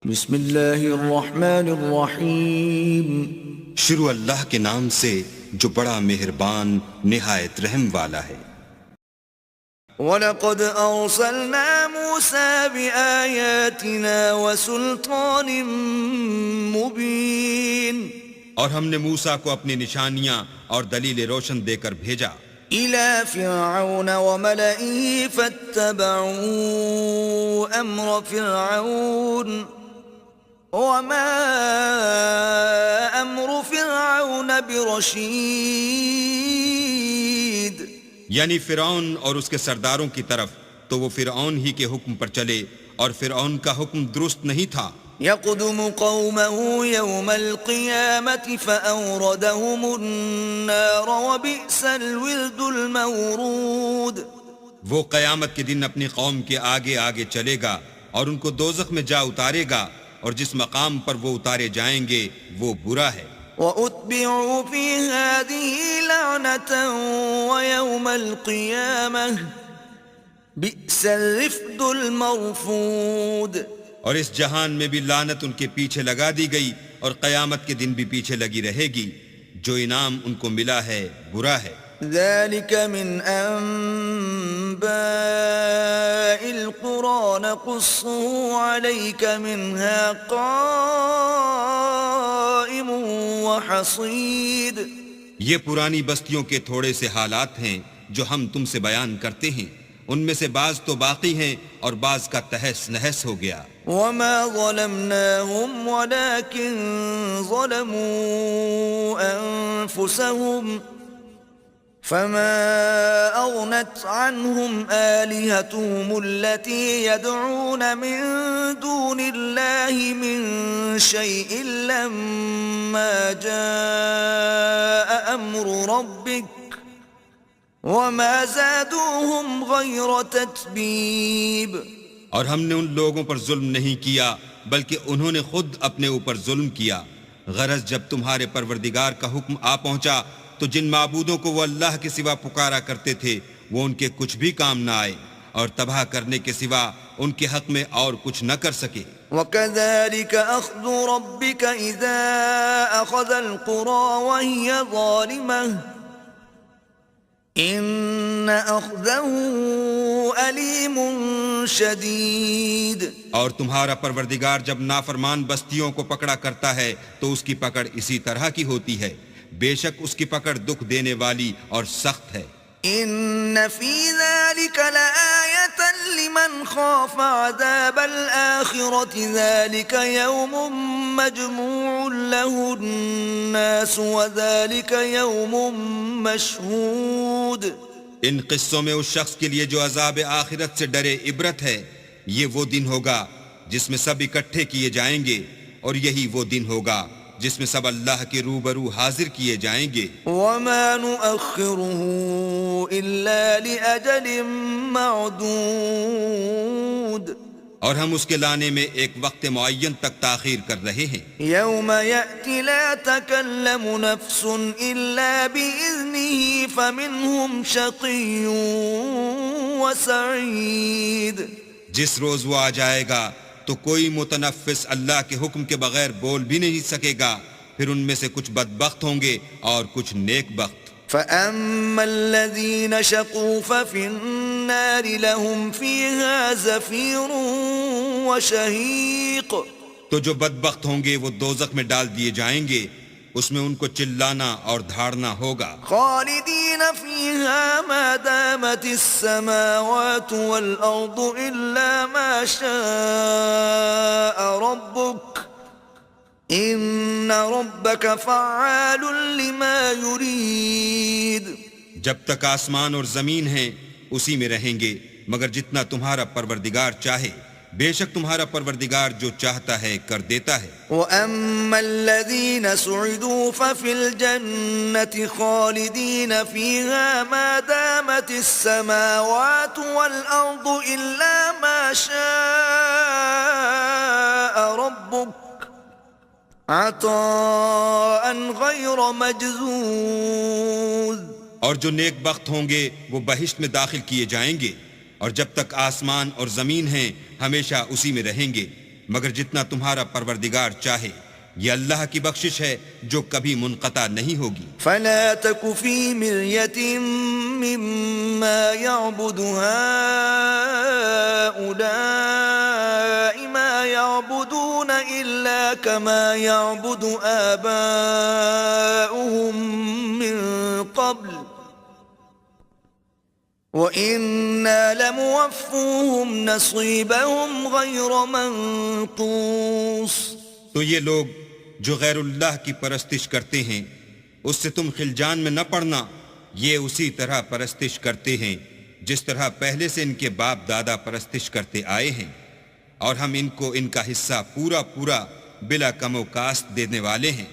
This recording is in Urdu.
بسم اللہ الرحمن الرحیم. شروع اللہ کے نام سے جو بڑا مہربان نہایت رحم والا ہے. وَلَقَدْ أَرْسَلْنَا مُوسَى بِآيَاتِنَا وَسُلْطَانٍ مُبِينٍ. اور ہم نے موسیٰ کو اپنی نشانیاں اور دلیل روشن دے کر بھیجا إِلَى فِرْعَوْنَ وَمَلَئِهِ فَاتَّبَعُوا أَمْرَ فِرْعَوْنَ وَمَا أَمْرُ فِرْعَوْنَ بِرَشِيدٍ. یعنی فرعون اور اس کے سرداروں کی طرف تو وہ فرعون ہی کے حکم پر چلے اور فرعون کا حکم درست نہیں تھا. يقدم قومه يوم القيامة فأوردهم النار وبئس الورد المورود. وہ قیامت کے دن اپنی قوم کے آگے آگے چلے گا اور ان کو دوزخ میں جا اتارے گا، اور جس مقام پر وہ اتارے جائیں گے وہ برا ہے. وَأُتْبِعُوا فِي هَذِهِ لَعْنَةً وَيَوْمَ الْقِيَامَةِ بِئْسَ الرِّفْدُ الْمَرْفُودُ. اور اس جہان میں بھی لعنت ان کے پیچھے لگا دی گئی اور قیامت کے دن بھی پیچھے لگی رہے گی. جو انعام ان کو ملا ہے برا ہے. ذَلِكَ مِنْ أَنْبَاءِ الْقُرَى نَقُصُّهُ عَلَيْكَ مِنْهَا قَائِمٌ وَحَصِيدٌ. یہ پرانی بستیوں کے تھوڑے سے حالات ہیں جو ہم تم سے بیان کرتے ہیں. ان میں سے بعض تو باقی ہیں اور بعض کا تہس نہس ہو گیا. وَمَا ظَلَمْنَاهُمْ وَلَكِنْ ظَلَمُوا أَنفُسَهُمْ فَمَا أَغْنَتْ عَنْهُمْ آلِهَتُهُمُ الَّتِي يَدْعُونَ مِن دُونِ اللَّهِ مِن شَيْءٍ لَمَّا جَاءَ أَمْرُ رَبِّكَ وَمَا زَادُوهُمْ غَيْرَ تَتْبِيبٍ. اور ہم نے ان لوگوں پر ظلم نہیں کیا بلکہ انہوں نے خود اپنے اوپر ظلم کیا. غرض جب تمہارے پروردگار کا حکم آ پہنچا تو جن معبودوں کو وہ اللہ کے سوا پکارا کرتے تھے وہ ان کے کچھ بھی کام نہ آئے اور تباہ کرنے کے سوا ان کے حق میں اور کچھ نہ کر سکے. وَكَذَلِكَ أَخْذُ رَبِّكَ إِذَا أَخَذَ الْقُرَى وَهِيَ ظَالِمَةٌ إِنَّ أَخْذَهُ أَلِيمٌ شَدِيدٌ. اور تمہارا پروردگار جب نافرمان بستیوں کو پکڑا کرتا ہے تو اس کی پکڑ اسی طرح کی ہوتی ہے. بے شک اس کی پکڑ دکھ دینے والی اور سخت ہے. إِنَّ فِي ذَلِكَ لَآيَةً لِمَنْ خَافَ عَذَابَ الْآخِرَةِ ذَلِكَ يَوْمٌ مَجْمُوعٌ لَهُ النَّاسُ وَذَلِكَ يَوْمٌ مَشْهُودٌ. ان قصوں میں اس شخص کے لیے جو عذاب آخرت سے ڈرے عبرت ہے. یہ وہ دن ہوگا جس میں سب اکٹھے کیے جائیں گے، اور یہی وہ دن ہوگا جس میں سب اللہ کے روبرو حاضر کیے جائیں گے. وَمَا نُؤَخِّرُهُ إِلَّا لِأَجَلٍ مَّعْدُودٍ. اور ہم اس کے لانے میں ایک وقت معین تک تاخیر کر رہے ہیں. يَوْمَ يَأْتِ لَا تَكَلَّمُ نَفْسٌ إِلَّا بِإِذْنِهِ فَمِنْهُمْ شَقِيٌّ وَسَعِيدٌ. جس روز وہ آ جائے گا تو کوئی متنفس اللہ کے حکم کے بغیر بول بھی نہیں سکے گا. پھر ان میں سے کچھ بدبخت ہوں گے اور کچھ نیک بخت. فَأَمَّا الَّذِينَ شَقُوا فَفِي النَّارِ لَهُمْ فِيهَا زَفِيرٌ وَشَهِيقٌ. تو جو بدبخت ہوں گے وہ دوزخ میں ڈال دیے جائیں گے، اس میں ان کو چلانا اور دھاڑنا ہوگا. خالدین فیہا ما دامت السماوات والارض الا ما شاء ربک ان ربک فعال لما یرید. جب تک آسمان اور زمین ہیں اسی میں رہیں گے مگر جتنا تمہارا پروردگار چاہے. بے شک تمہارا پروردگار جو چاہتا ہے کر دیتا ہے. وَأَمَّا الَّذِينَ سُعِدُوا فَفِي الْجَنَّةِ خَالِدِينَ فِيهَا مَا دَامَتِ السَّمَاوَاتُ وَالْأَرْضُ إِلَّا مَا شَاءَ رَبُّكَ عَطَاءً غَيْرَ مَجْذُوذٍ. اور جو نیک بخت ہوں گے وہ بہشت میں داخل کیے جائیں گے، اور جب تک آسمان اور زمین ہیں ہمیشہ اسی میں رہیں گے مگر جتنا تمہارا پروردگار چاہے، یہ اللہ کی بخشش ہے جو کبھی منقطع نہیں ہوگی۔ فلا تك في مرية مما يعبد هؤلاء ما يعبدون إلا كما يعبد آباؤهم من قبل وَإِنَّا لَمُوَفُّوهُمْ نَصِيبَهُمْ غَيْرَ مَنْقُوصٍ۔ تو یہ لوگ جو غیر اللہ کی پرستش کرتے ہیں اس سے تم خلجان میں نہ پڑنا، یہ اسی طرح پرستش کرتے ہیں جس طرح پہلے سے ان کے باپ دادا پرستش کرتے آئے ہیں، اور ہم ان کو ان کا حصہ پورا پورا بلا کم و کاست دینے والے ہیں۔